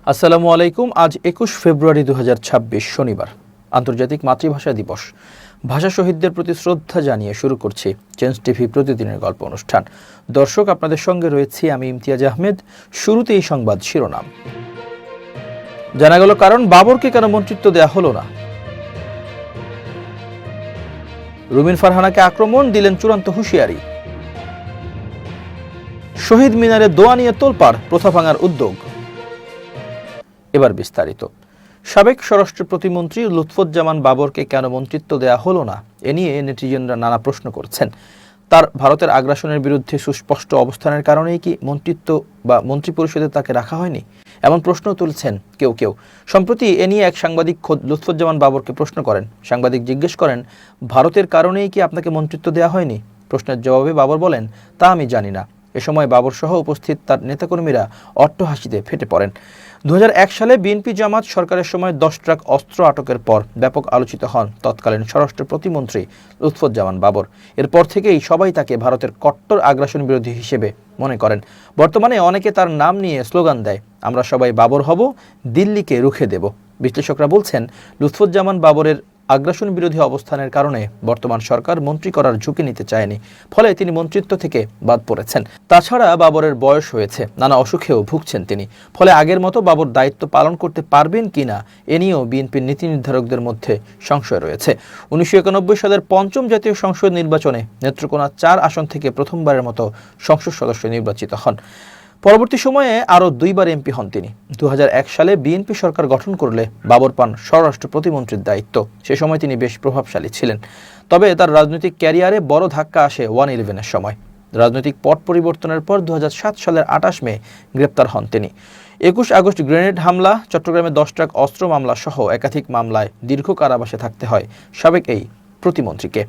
আসসালামু আলাইকুম। আজ ২১ ফেব্রুয়ারি ২০২৬ শনিবার, আন্তর্জাতিক মাতৃভাষা দিবস। ভাষা শহীদদের প্রতি শ্রদ্ধা জানিয়ে শুরু করছি চেঞ্জ টিভি প্রতিদিনের গল্প অনুষ্ঠান। দর্শক, আপনাদের সঙ্গে রয়েছি আমি ইমতিয়াজ আহমেদ। শুরুতেই সংবাদ শিরোনাম। জানা গেল কারণ, বাবরকে কেন মন্ত্রিত্ব দেয়া হলো না। রুমিন ফারহানাকে আক্রমণ, দিলেন চূড়ান্ত হুঁশিয়ারি। শহীদ মিনারে দোয়া নিয়ে তোলপাড়, প্রথা ভাঙার উদ্যোগ। এবার বিস্তারিত। সাবেক স্বরাষ্ট্র প্রতিমন্ত্রী লুৎফুজ্জামান বাবরকে কেন মন্ত্রিত্ব দেয়া হলো না, এ নিয়ে নেটিজেনরা নানা প্রশ্ন করছেন। তার ভারতের আগ্রাসনের বিরুদ্ধে সুস্পষ্ট অবস্থানের কারণেই কি মন্ত্রিত্ব বা মন্ত্রিপরিষদে তাকে রাখা হয়নি, এমন প্রশ্ন তুলছেন কেউ কেউ। সম্প্রতি এ নিয়ে এক সাংবাদিক খোদ লুৎফুজ্জামান বাবরকে প্রশ্ন করেন। সাংবাদিক জিজ্ঞেস করেন, ভারতের কারণেই কি আপনাকে মন্ত্রিত্ব দেওয়া হয়নি? প্রশ্নের জবাবে বাবর বলেন, তা আমি জানি না। এ সময় বাবর সহ উপস্থিত তার নেতাকর্মীরা অট্টহাসিতে ফেটে পড়েন। ২০০১ সালে বিএনপি জামাত সরকারের সময় ১০ ট্রাক অস্ত্র আটকের পর ব্যাপক আলোচিত হন তৎকালীন স্বরাষ্ট্র প্রতিমন্ত্রী লুৎফুজ্জামান বাবর। এরপর থেকেই সবাই তাকে ভারতের কট্টর আগ্রাসন বিরোধী হিসেবে মনে করেন। বর্তমানে অনেকে তার নাম নিয়ে স্লোগান দেয়, আমরা সবাই বাবর হব, দিল্লিকে রুখে দেব। বিশ্লেষকরা বলছেন, লুৎফুজ্জামান বাবরের আগ্রাসন বিরোধী অবস্থানের কারণে বর্তমান সরকার মন্ত্রী করার ঝুঁকি নিতে চায়নি, ফলে তিনি মন্ত্রিত্ব থেকে বাদ পড়েছেন। তাছাড়া বাবরের বয়স হয়েছে, নানা অসুখেও ভুগছেন তিনি, ফলে আগের মতো বাবর দায়িত্ব পালন করতে পারবেন কিনা এ নিয়েও বিএনপির নীতি নির্ধারকদের মধ্যে সংশয় রয়েছে। ১৯৯১ সালের পঞ্চম জাতীয় সংসদ নির্বাচনে নেত্রকোনা ৪ আসন থেকে প্রথমবারের মতো সংসদ সদস্য নির্বাচিত হন। পরবর্তী সময়ে আরও ২বার এমপি হন তিনি। ২০০১ সালে বিএনপি সরকার গঠন করলে বাবর পান স্বরাষ্ট্র প্রতিমন্ত্রীর দায়িত্ব। সে সময় তিনি বেশ প্রভাবশালী ছিলেন। তবে তার রাজনৈতিক ক্যারিয়ারে বড় ধাক্কা আসে 1/11-এর সময়। রাজনৈতিক পট পরিবর্তনের পর ২০০৭ সালের ২৮ মে গ্রেপ্তার হন তিনি। ২১ আগস্ট গ্রেনেড হামলা, চট্টগ্রামে ১০ ট্রাক অস্ত্র মামলা সহ একাধিক মামলায় দীর্ঘ কারাবাসে থাকতে হয় সাবেক এই প্রতিমন্ত্রীকে।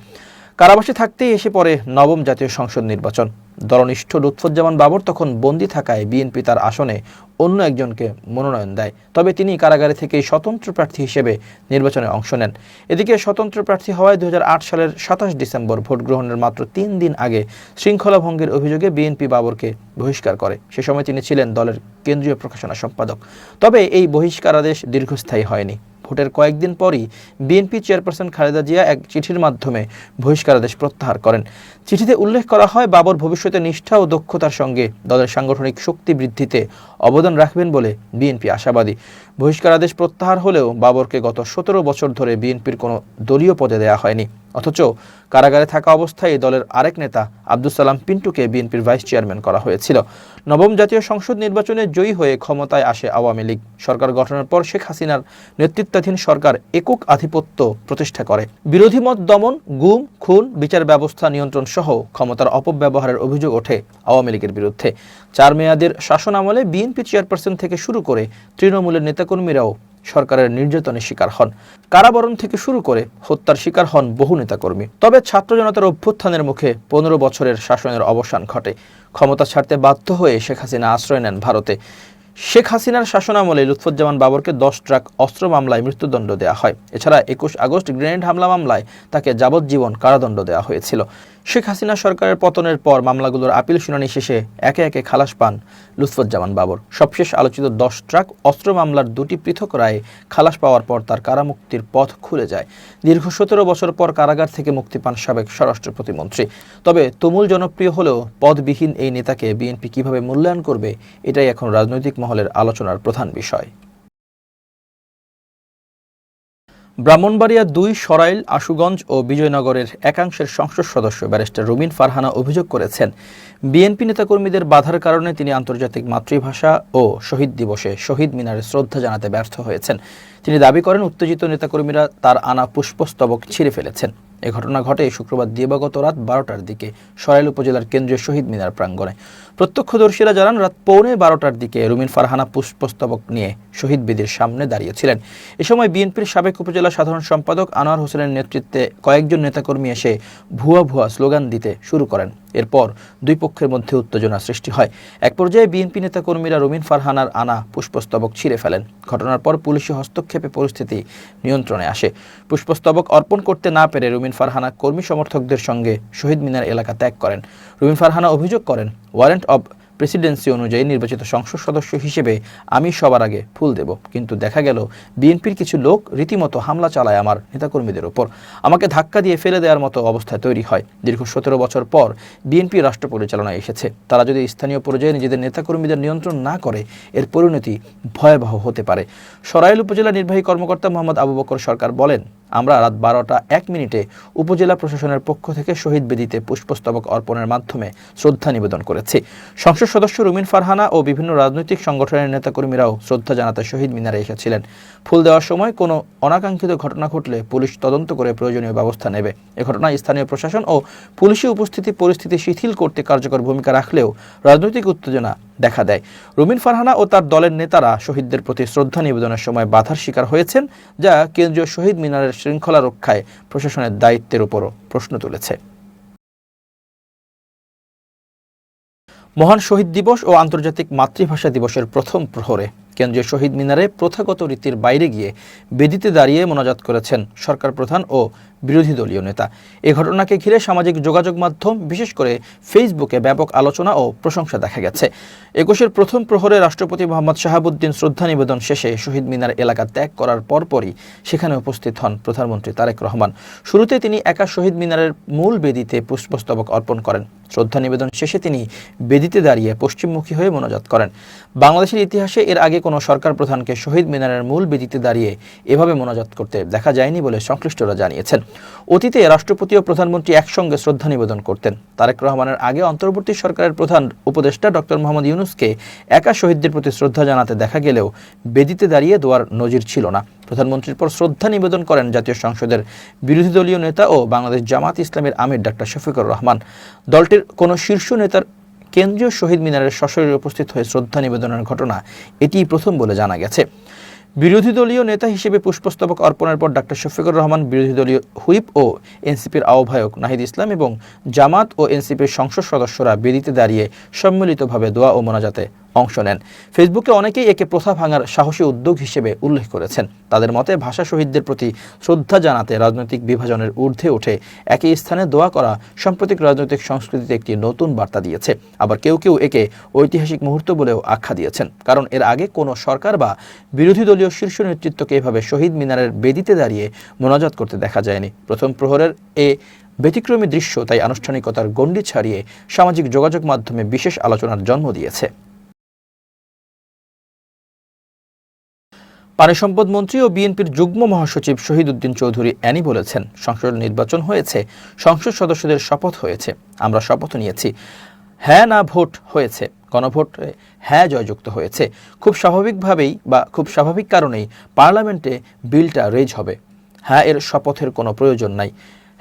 কারাবাসে থাকতেই এসে পড়ে নবম জাতীয় সংসদ নির্বাচন। দলনিষ্ঠ লুৎফুজ্জামান বাবর তখন বন্দী থাকায় বিএনপি তার আসনে অন্য একজনকে মনোনয়ন দেয়। তবে তিনি কারাগারে থেকেই স্বতন্ত্র প্রার্থী হিসেবে নির্বাচনে অংশ নেন। এদিকে স্বতন্ত্র প্রার্থী হওয়ায় ২০০৮ সালের ২৭ ডিসেম্বর ভোট গ্রহণের মাত্র ৩ দিন আগে শৃঙ্খলা ভঙ্গের অভিযোগে বিএনপি বাবরকে বহিষ্কার করে। সে সময় তিনি ছিলেন দলের কেন্দ্রীয় প্রকাশনা সম্পাদক। তবে এই বহিষ্কারাদেশ দীর্ঘস্থায়ী হয়নি। ভোটের কয়েকদিন পরই বিএনপি চেয়ারপারসন খালেদা জিয়া এক চিঠির মাধ্যমে বহিষ্কারাদেশ প্রত্যাহার করেন। চিঠিতে উল্লেখ করা হয়, বাবর ভবিষ্যতে নিষ্ঠা ও দক্ষতার সঙ্গে দলের সাংগঠনিক শক্তি বৃদ্ধিতে অবদান রাখবেন বলে বিএনপি আশাবাদী। বহিষ্কারাদেশ প্রত্যাহার হলেও বাবরকে গত ১৭ বছর ধরে বিএনপির কোনো দলীয় পদে দেয়া হয়নি। অথচ কারাগারে থাকা অবস্থায় দলের আরেক নেতা আব্দুস সালাম পিন্টুকে বিএনপির ভাইস চেয়ারম্যান করা হয়েছিল। নবম জাতীয় সংসদ নির্বাচনে জয়ী হয়ে ক্ষমতায় আসে আওয়ামী লীগ। সরকার গঠনের পর শেখ হাসিনার নেতৃত্বাধীন সরকার একক আধিপত্য প্রতিষ্ঠা করে। বিরোধী মত দমন, গুম, খুন, বিচার ব্যবস্থা নিয়ন্ত্রণ সহ ক্ষমতার অপব্যবহারের অভিযোগ ওঠে আওয়ামী লীগের বিরুদ্ধে। ৪ মেয়াদের শাসন আমলে বিএনপি চেয়ারপারসন থেকে শুরু করে তৃণমূলের নেতাকর্মীরাও সরকারের নির্যাতনের শিকার হন। কারাবরণ থেকে শুরু করে হত্যার শিকার হন বহু নেতাকর্মী। তবে ছাত্র জনতার অভ্যুত্থানের মুখে ১৫ বছরের শাসনের অবসান ঘটে। ক্ষমতা ছাড়তে বাধ্য হয়ে শেখ হাসিনা আশ্রয় নেন ভারতে। শেখ হাসিনার শাসনামলে লুৎফুজ্জামান বাবরকে ১০ ট্রাক অস্ত্র মামলায় মৃত্যুদণ্ড দেওয়া হয়। এছাড়া ২১ আগস্ট গ্রেনেড হামলা মামলায় তাকে যাবজ্জীবন কারাদণ্ড দেওয়া হয়েছিল। শেখ হাসিনা সরকারের পতনের পর মামলাগুলোর আপিল শুনানি শেষে একে একে খালাস পান লুৎফুজ্জামান বাবর। সবশেষ আলোচিত ১০ ট্রাক অস্ত্র মামলার ২টি পৃথক রায়ে খালাস পাওয়ার পর তার কারামুক্তির পথ খুলে যায়। দীর্ঘ ১৭ বছর পর কারাগার থেকে মুক্তি পান সাবেক স্বরাষ্ট্র প্রতিমন্ত্রী। তবে তুমুল জনপ্রিয় হলেও পদবিহীন এই নেতাকে বিএনপি কিভাবে মূল্যায়ন করবে, এটাই এখন রাজনৈতিক মহলের আলোচনার প্রধান বিষয়। ব্রাহ্মণবাড়িয়া ২, সরাইল, আশুগঞ্জ ও বিজয়নগরের একাংশের সংসদ সদস্য ব্যারিস্টার রুমিন ফারহানা অভিযোগ করেছেন, বিএনপি নেতাকর্মীদের বাধার কারণে তিনি আন্তর্জাতিক মাতৃভাষা ও শহীদ দিবসে শহীদ মিনারে শ্রদ্ধা জানাতে ব্যর্থ হয়েছেন। তিনি দাবি করেন, উত্তেজিত নেতাকর্মীরা তার আনা পুষ্পস্তবক ছিঁড়ে ফেলেছেন। এ ঘটনা ঘটে শুক্রবার দিবাগত রাত ১২টার দিকে সরাইল উপজেলার কেন্দ্রীয় শহীদ মিনার প্রাঙ্গণে। প্রত্যক্ষদর্শীরা জানান, রাত ১১:৩০টার দিকে রুমিন ফারহানা পুষ্পস্তবক নিয়ে শহীদ বেদির সামনে দাঁড়িয়েছিলেন। এ সময় বিএনপির সাবেক উপজেলা সাধারণ সম্পাদক আনোয়ার হোসেনের নেতৃত্বে কয়েকজন নেতাকর্মী এসে ভুয়া ভুয়া স্লোগান দিতে শুরু করেন। এরপর দুই পক্ষের মধ্যে উত্তেজনা সৃষ্টি হয়। এক পর্যায়ে বিএনপি নেতাকর্মীরা রুমিন ফারহানার আনা পুষ্পস্তবক ছিঁড়ে ফেলেন। ঘটনার পর পুলিশি হস্তক্ষেপে পরিস্থিতি নিয়ন্ত্রণে আসে। পুষ্পস্তবক অর্পণ করতে না পেরে রুমিন ফারহানা কর্মী সমর্থকদের সঙ্গে শহীদ মিনার এলাকা ত্যাগ করেন। রুমিন ফারহানা অভিযোগ করেন, ওয়ারেন্ট অব প্রেসিডেন্সি অনুযায়ী নির্বাচিত সংসদ সদস্য হিসেবে আমি সবার আগে ফুল দেব, কিন্তু দেখা গেল বিএনপির কিছু লোক রীতিমতো হামলা চালায় আমার নেতাকর্মীদের উপর। আমাকে ধাক্কা দিয়ে ফেলে দেওয়ার মতো অবস্থা তৈরি হয়। দীর্ঘ 17 বছর পর বিএনপি রাষ্ট্র পরিচালনায় এসেছে। তারা যদি স্থানীয় পর্যায়ে নিজেদের নেতাকর্মীদের নিয়ন্ত্রণ না করে এর পরিণতি ভয়াবহ হতে পারে। সরাইল উপজেলা নির্বাহী কর্মকর্তা মোহাম্মদ আবু বকর সরকার বলেন, আমরা রাত 12:01 উপজেলা প্রশাসনের পক্ষ থেকে শহীদ বেদিতে পুষ্পস্তবক অর্পণের মাধ্যমে শ্রদ্ধা নিবেদন করেছি। সংসদ সদস্য রুমিন ফারহানা ও বিভিন্ন রাজনৈতিক সংগঠনের নেতাকর্মীরাও শ্রদ্ধা জানাতে শহীদ মিনারে এসেছিলেন। ফুল দেওয়ার সময় কোনো অনাকাঙ্ক্ষিত ঘটনা ঘটলে পুলিশ তদন্ত করে প্রয়োজনীয় ব্যবস্থা নেবে। এ ঘটনায় স্থানীয় প্রশাসন ও পুলিশি উপস্থিতি পরিস্থিতি শিথিল করতে কার্যকর ভূমিকা রাখলেও রাজনৈতিক উত্তেজনা দেখা দেয়। রুমিন ফারহানা ও তার দলের নেতারা শহীদদের প্রতি শ্রদ্ধা নিবেদনের সময় বাধার শিকার হয়েছেন, যা কেন্দ্রীয় শহীদ মিনারের শৃঙ্খলা রক্ষায় প্রশাসনের দায়িত্বের উপরও প্রশ্ন তুলেছে। মহান শহীদ দিবস ও আন্তর্জাতিক মাতৃভাষা দিবসের প্রথম প্রহরে কেন্দ্রীয় শহীদ মিনারে প্রথাগত রীতির বাইরে গিয়ে বেদিতে দাঁড়িয়ে মোনাজাত করেছেন সরকার প্রধান ও বিরোধী দলীয় নেতা। এ ঘটনাকে ঘিরে সামাজিক যোগাযোগ মাধ্যম, বিশেষ করে ফেসবুকে ব্যাপক আলোচনা ও প্রশংসা দেখা গেছে। 21-এর প্রথম প্রহরে রাষ্ট্রপতি মোহাম্মদ শাহাবুদ্দিন শ্রদ্ধা নিবেদন শেষে শহীদ মিনার এলাকা ত্যাগ করার পরপরই সেখানে উপস্থিত হন প্রধানমন্ত্রী তারেক রহমান। শুরুতে তিনি একা শহীদ মিনারের মূল বেদিতে পুষ্পস্তবক অর্পণ করেন। শ্রদ্ধা নিবেদন শেষে তিনি বেদিতে দাঁড়িয়ে পশ্চিমমুখী হয়ে মোনাজাত করেন। বাংলাদেশের ইতিহাসে এর আগে কোনো সরকার প্রধানকে শহীদ মিনারের মূল বেদিতে দাঁড়িয়ে এভাবে মোনাজাত করতে দেখা যায়নি বলে সংশ্লিষ্টরা জানিয়েছেন। অতীতে রাষ্ট্রপতি ও প্রধানমন্ত্রী একসঙ্গে শ্রদ্ধা নিবেদন করতেন। তারেক রহমানের আগে অন্তর্বর্তী সরকারের প্রধান উপদেষ্টা ডক্টর মোহাম্মদ ইউনূসকে একা শহীদদের প্রতি শ্রদ্ধা জানাতে দেখা গেলেও বেদিতে দাঁড়িয়ে দোয়ার নজির ছিল না। প্রধানমন্ত্রীর পর শ্রদ্ধা নিবেদন করেন জাতীয় সংসদের বিরোধী দলীয় নেতা ও বাংলাদেশ জামাত ইসলামের আমির ডক্টর শফিকুর রহমান। দলটির কোনো শীর্ষ নেতার কেন্দ্রীয় শহীদ মিনারের সশরীরে উপস্থিত হয়ে শ্রদ্ধা নিবেদনের ঘটনা এটিই প্রথম বলে জানা গেছে। বিরোধী দলীয় নেতা হিসেবে পুষ্পস্তবক অর্পণের পর ডক্টর শফিকুর রহমান, বিরোধী দলীয় হুইপ ও এনসিপির আহ্বায়ক নাহিদ ইসলাম এবং জামাত ও এনসিপির সংসদ সদস্যরা বেদিতে দাঁড়িয়ে সম্মিলিতভাবে দোয়া ও মোনাজাতে অংশ নেন। ফেসবুকে অনেকেই একে প্রথা ভাঙার সাহসী উদ্যোগ হিসেবে উল্লেখ করেছেন। তাদের মতে ভাষা শহীদদের প্রতি শ্রদ্ধা জানাতে রাজনৈতিক বিভাজনের ঊর্ধ্বে উঠে একই স্থানে দোয়া করা সাম্প্রতিক রাজনৈতিক সংস্কৃতিতে একটি নতুন বার্তা দিয়েছে। আবার কেউ কেউ একে ঐতিহাসিক মুহূর্ত বলেও আখ্যা দিয়েছেন, কারণ এর আগে কোনো সরকার বা বিরোধী দলীয় শীর্ষ নেতৃত্বকে এভাবে শহীদ মিনারের বেদিতে দাঁড়িয়ে মোনাজাত করতে দেখা যায়নি। প্রথম প্রহরের এ ব্যতিক্রমী দৃশ্য তাই আনুষ্ঠানিকতার গণ্ডি ছাড়িয়ে সামাজিক যোগাযোগ মাধ্যমে বিশেষ আলোচনার জন্ম দিয়েছে। পানি সম্পদ মন্ত্রী ও বিএনপির যুগ্ম মহাসচিব শহীদ উদ্দিন চৌধুরী অ্যানি বলেছেন, সংসদ নির্বাচন হয়েছে, সংসদ সদস্যদের শপথ হয়েছে, আমরা শপথ নিয়েছি। হ্যাঁ না ভোট হয়েছে, গণভোটে হ্যাঁ জয়যুক্ত হয়েছে। খুব স্বাভাবিকভাবেই বা খুব স্বাভাবিক কারণেই পার্লামেন্টে বিলটা রেজ হবে। হ্যাঁ এর শপথের কোনো প্রয়োজন নাই,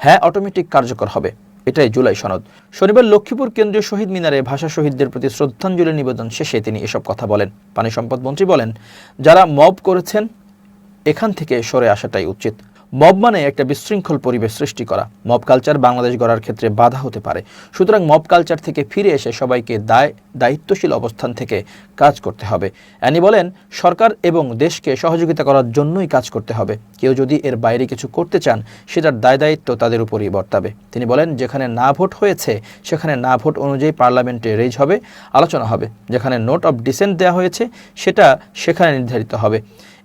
হ্যাঁ অটোমেটিক কার্যকর হবে। এটাই জুলাই সনদ। শনিবার লক্ষ্মীপুর কেন্দ্রীয় শহীদ মিনারে ভাষা শহীদদের প্রতি শ্রদ্ধাঞ্জলি নিবেদন শেষে তিনি এসব কথা বলেন। পানি সম্পদ মন্ত্রী বলেন, যারা মব করেছেন এখান থেকে সরে আসাটাই উচিত। মব মানে একটা বিশৃঙ্খল পরিবেশ সৃষ্টি করা। মব কালচার বাংলাদেশ গড়ার ক্ষেত্রে বাধা হতে পারে। সুতরাং মব কালচার থেকে ফিরে এসে সবাইকে দায়িত্বশীল অবস্থান থেকে কাজ করতে হবে। অ্যানি বলেন, সরকার এবং দেশকে সহযোগিতা করার জন্যই কাজ করতে হবে। কেউ যদি এর বাইরে কিছু করতে চান সেটার দায়-দায়িত্ব তাদের উপরই বর্তাবে। তিনি বলেন, যেখানে না ভোট হয়েছে সেখানে না ভোট অনুযায়ী পার্লামেন্টে রেজ হবে, আলোচনা হবে। যেখানে নোট অফ ডিসেন্ট দেওয়া হয়েছে সেটা সেখানে নির্ধারিত হবে।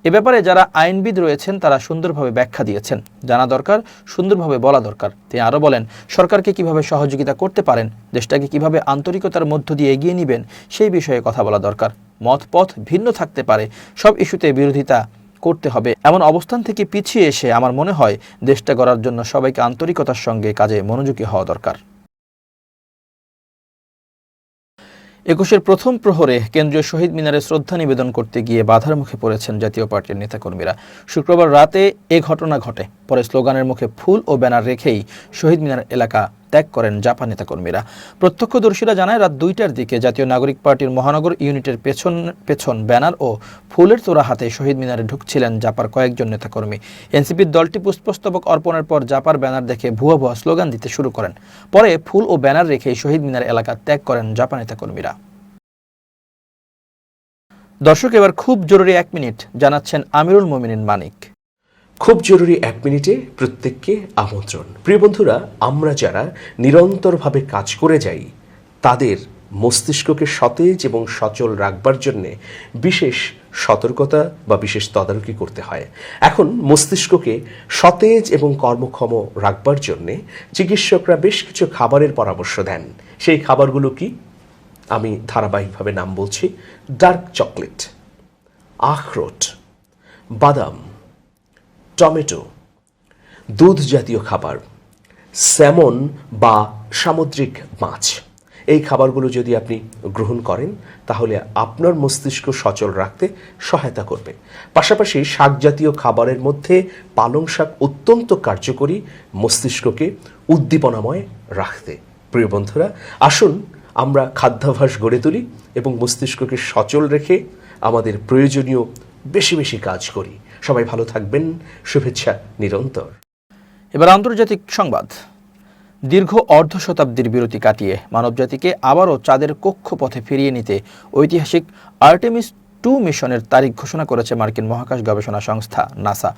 এ ব্যাপারে যারা আইনবিদ রয়েছেন তারা সুন্দরভাবে ব্যাখ্যা দিয়েছেন, জানা দরকার, সুন্দরভাবে বলা দরকার। তিনি আরও বলেন, সরকারকে কিভাবে সহযোগিতা করতে পারেন, দেশটাকে কিভাবে আন্তরিকতার মধ্য দিয়ে এগিয়ে নেবেন সেই বিষয়ে কথা বলা দরকার। মত পথ ভিন্ন থাকতে পারে, সব ইস্যুতে বিরোধিতা করতে হবে এমন অবস্থান থেকে পিছিয়ে এসে আমার মনে হয় দেশটা গড়ার জন্য সবাইকে আন্তরিকতার সঙ্গে কাজে মনোযোগী হওয়া দরকার। 21-এর প্রথম প্রহরে কেন্দ্রীয় শহীদ মিনারে শ্রদ্ধা নিবেদন করতে গিয়ে বাধার মুখে পড়েছেন জাতীয় পার্টির নেতাকর্মীরা। শুক্রবার রাতে এ ঘটনা ঘটে। পরে স্লোগানের মুখে ফুল ও ব্যানার রেখেই শহীদ মিনার এলাকা ত্যাগ করেন জাপা নেতাকর্মীরা। প্রত্যক্ষদর্শীরা জানায়, রাত 2টার দিকে জাতীয় নাগরিক পার্টির মহানগর ইউনিটের পেছন ব্যানার ও ফুলের তোড়া হাতে শহীদ মিনারে ঢুকছিলেন জাপার কয়েকজন নেতাকর্মী। এনসিপির দলটি পুষ্পস্তবক অর্পণের পর জাপার ব্যানার দেখে ভুয়া ভুয়া স্লোগান দিতে শুরু করেন। পরে ফুল ও ব্যানার রেখেই শহীদ মিনার এলাকা ত্যাগ করেন জাপা নেতাকর্মীরা। দর্শক, এবার খুব জরুরি 1 মিনিট জানাচ্ছেন আমিরুল মোমিনিন মানিক। খুব জরুরি 1 মিনিটে প্রত্যেককে আমন্ত্রণ। প্রিয় বন্ধুরা, আমরা যারা নিরন্তরভাবে কাজ করে যাই তাদের মস্তিষ্ককে সতেজ এবং সচল রাখবার জন্যে বিশেষ সতর্কতা বা বিশেষ তদারকি করতে হয়। এখন মস্তিষ্ককে সতেজ এবং কর্মক্ষম রাখবার জন্যে চিকিৎসকরা বেশ কিছু খাবারের পরামর্শ দেন। সেই খাবারগুলো কি? আমি ধারাবাহিকভাবে নাম বলছি। ডার্ক চকলেট, আখরোট, বাদাম, টমেটো, দুধ জাতীয় খাবার, স্যামন বা সামুদ্রিক মাছ। এই খাবারগুলো যদি আপনি গ্রহণ করেন তাহলে আপনার মস্তিষ্ক সচল রাখতে সহায়তা করবে। পাশাপাশি শাক জাতীয় খাবারের মধ্যে পালং শাক অত্যন্ত কার্যকরী মস্তিষ্ককে উদ্দীপনাময় রাখতে। প্রিয় বন্ধুরা, আসুন আমরা খাদ্যাভ্যাস গড়ে তুলি এবং মস্তিষ্ককে সচল রেখে আমাদের প্রয়োজনীয় বেশি বেশি কাজ করি। সবাই ভালো থাকবেন। শুভেচ্ছা নিরন্তর। এবার আন্তর্জাতিক সংবাদ। দীর্ঘ অর্ধ শতাব্দীর বিরতি কাটিয়ে মানবজাতিকে আবারও চাঁদের কক্ষপথে ফিরিয়ে নিতে ঐতিহাসিক আর্টেমিস 2 মিশনের তারিখ ঘোষণা করেছে মার্কিন মহাকাশ গবেষণা সংস্থা নাসা।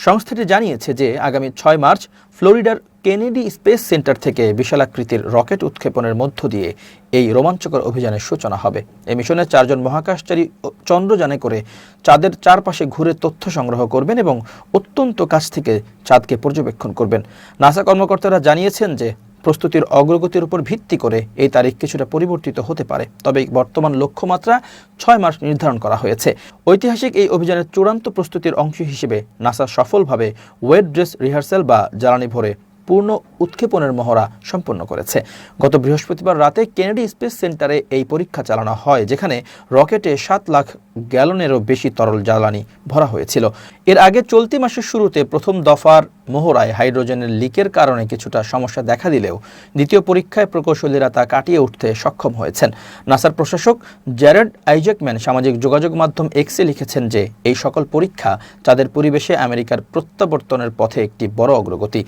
সংস্থাটি জানিয়েছে যে আগামী 6 মার্চ ফ্লোরিডার কেনেডি স্পেস সেন্টার থেকে বিশালাকৃতির রকেট উৎক্ষেপণের মধ্য দিয়ে এই রোমাঞ্চকর অভিযানের সূচনা হবে। এই মিশনে 4 জন মহাকাশচারী চন্দ্রযানে করে চাঁদের চারপাশে ঘুরে তথ্য সংগ্রহ করবেন এবং অত্যন্ত কাছ থেকে চাঁদকে পর্যবেক্ষণ করবেন। নাসা কর্মকর্তারা জানিয়েছেন যে প্রস্তুতির অগ্রগতির উপর ভিত্তি করে এই তারিখ কিছুটা পরিবর্তিত হতে পারে, তবে বর্তমান লক্ষ্যমাত্রা 6 মার্চ নির্ধারণ করা হয়েছে। ঐতিহাসিক এই অভিযানের চূড়ান্ত প্রস্তুতির অংশ হিসেবে নাসা সফলভাবে ওয়েট ড্রেস রিহার্সাল বা জ্বালানি ভরে পূর্ণ উৎক্ষেপণের মহড়া সম্পন্ন করেছে। গত বৃহস্পতিবার রাতে কেনেডি স্পেস সেন্টারে এই পরীক্ষা চালানো হয়, যেখানে রকেটে 7 লাখ গ্যালনেরও বেশি তরল জ্বালানি ভরা হয়েছিল। এর আগে চলতি মাসের শুরুতে প্রথম দফার মহড়ায় হাইড্রোজেনের লিকের কারণে কিছুটা সমস্যা দেখা দিলেও দ্বিতীয় পরীক্ষায় প্রকৌশলীরা তা কাটিয়ে উঠতে সক্ষম হয়েছেন। নাসার প্রশাসক জ্যারেড আইজ্যাকম্যান সামাজিক যোগাযোগ মাধ্যম এক্সে লিখেছেন যে এই সকল পরীক্ষা চাঁদের পরিবেশে আমেরিকার প্রত্যাবর্তনের পথে একটি বড় অগ্রগতি।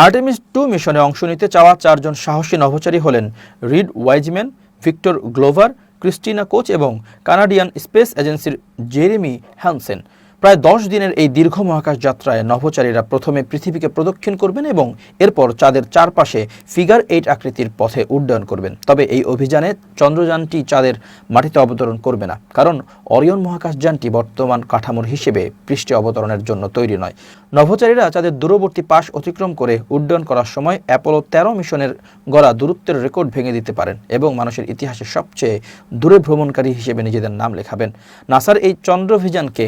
আর্টেমিস 2 মিশনে অংশ নিতে চাওয়া 4 জন সাহসী নভোচারী হলেন Reid Wiseman, Victor Glover, Christina Koch এবং কানাডিয়ান স্পেস এজেন্সির জেরেমি হ্যানসেন। প্রায় 10 দিনের এই দীর্ঘ মহাকাশ যাত্রায় নভোচারীরা প্রথমে পৃথিবীকে প্রদক্ষিণ করবেন এবং এরপর চাঁদের চারপাশে ফিগার 8 আকৃতির পথে উড্ডয়ন করবেন। তবে এই অভিযানে চন্দ্রযানটি চাঁদের মাটিতে অবতরণ করবে না, কারণ অরিয়ন মহাকাশযানটি বর্তমান কাঠামোর হিসেবে পৃষ্ঠে অবতরণের জন্য তৈরি নয়। নভোচারীরা চাঁদের দূরবর্তী পাশ অতিক্রম করে উড্ডয়ন করার সময় অ্যাপোলো 13 মিশনের গড়া দূরত্বের রেকর্ড ভেঙে দিতে পারেন এবং মানুষের ইতিহাসে সবচেয়ে দূরে ভ্রমণকারী হিসেবে নিজেদের নাম লেখাবেন। নাসার এই চন্দ্রাভিযানকে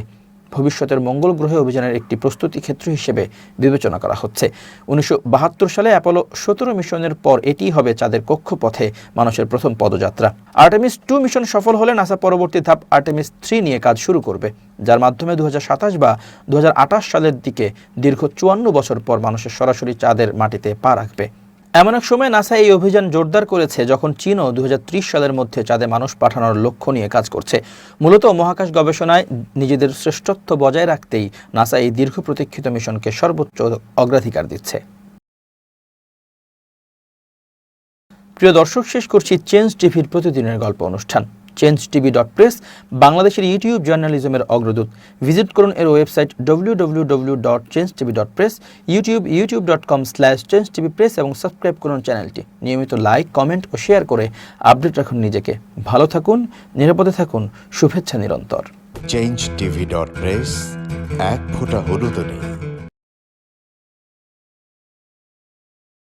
ভবিষ্যতের মঙ্গল গ্রহে অভিযানের একটি প্রস্তুতি ক্ষেত্র হিসেবে বিবেচনা করা হচ্ছে। 1972 সালে অ্যাপোলো 17 মিশনের পর এটিই হবে চাঁদের কক্ষপথে মানুষের প্রথম পদযাত্রা। আর্টেমিস 2 মিশন সফল হলে নাসা পরবর্তী ধাপ আর্টেমিস 3 নিয়ে কাজ শুরু করবে, যার মাধ্যমে 2027 বা 2028 সালের দিকে দীর্ঘ 54 বছর পর মানুষের সরাসরি চাঁদের মাটিতে পা রাখবে। এমন এক সময় নাসা এই অভিযান জোরদার করেছে যখন চীনও 2030 সালের মধ্যে চাঁদে মানুষ পাঠানোর লক্ষ্য নিয়ে কাজ করছে। মূলত মহাকাশ গবেষণায় নিজেদের শ্রেষ্ঠত্ব বজায় রাখতেই নাসা এই দীর্ঘ প্রতীক্ষিত মিশনকে সর্বোচ্চ অগ্রাধিকার দিচ্ছে। প্রিয় দর্শক, শেষ করছি চেঞ্জ টিভির প্রতিদিনের গল্প অনুষ্ঠান। changetv.press বাংলাদেশের ইউটিউব জার্নালিজমের অগ্রদূত। ভিজিট করুন এর ওয়েবসাইট www.changetv.press, youtube.com/changetvpress এবং সাবস্ক্রাইব করুন চ্যানেলটি। নিয়মিত লাইক, কমেন্ট ও শেয়ার করে আপডেট রাখুন নিজেকে। ভালো থাকুন, নিরাপদে থাকুন। শুভেচ্ছা নিরন্তর। changetv.press, এক ফোঁটা হলুদও নেই।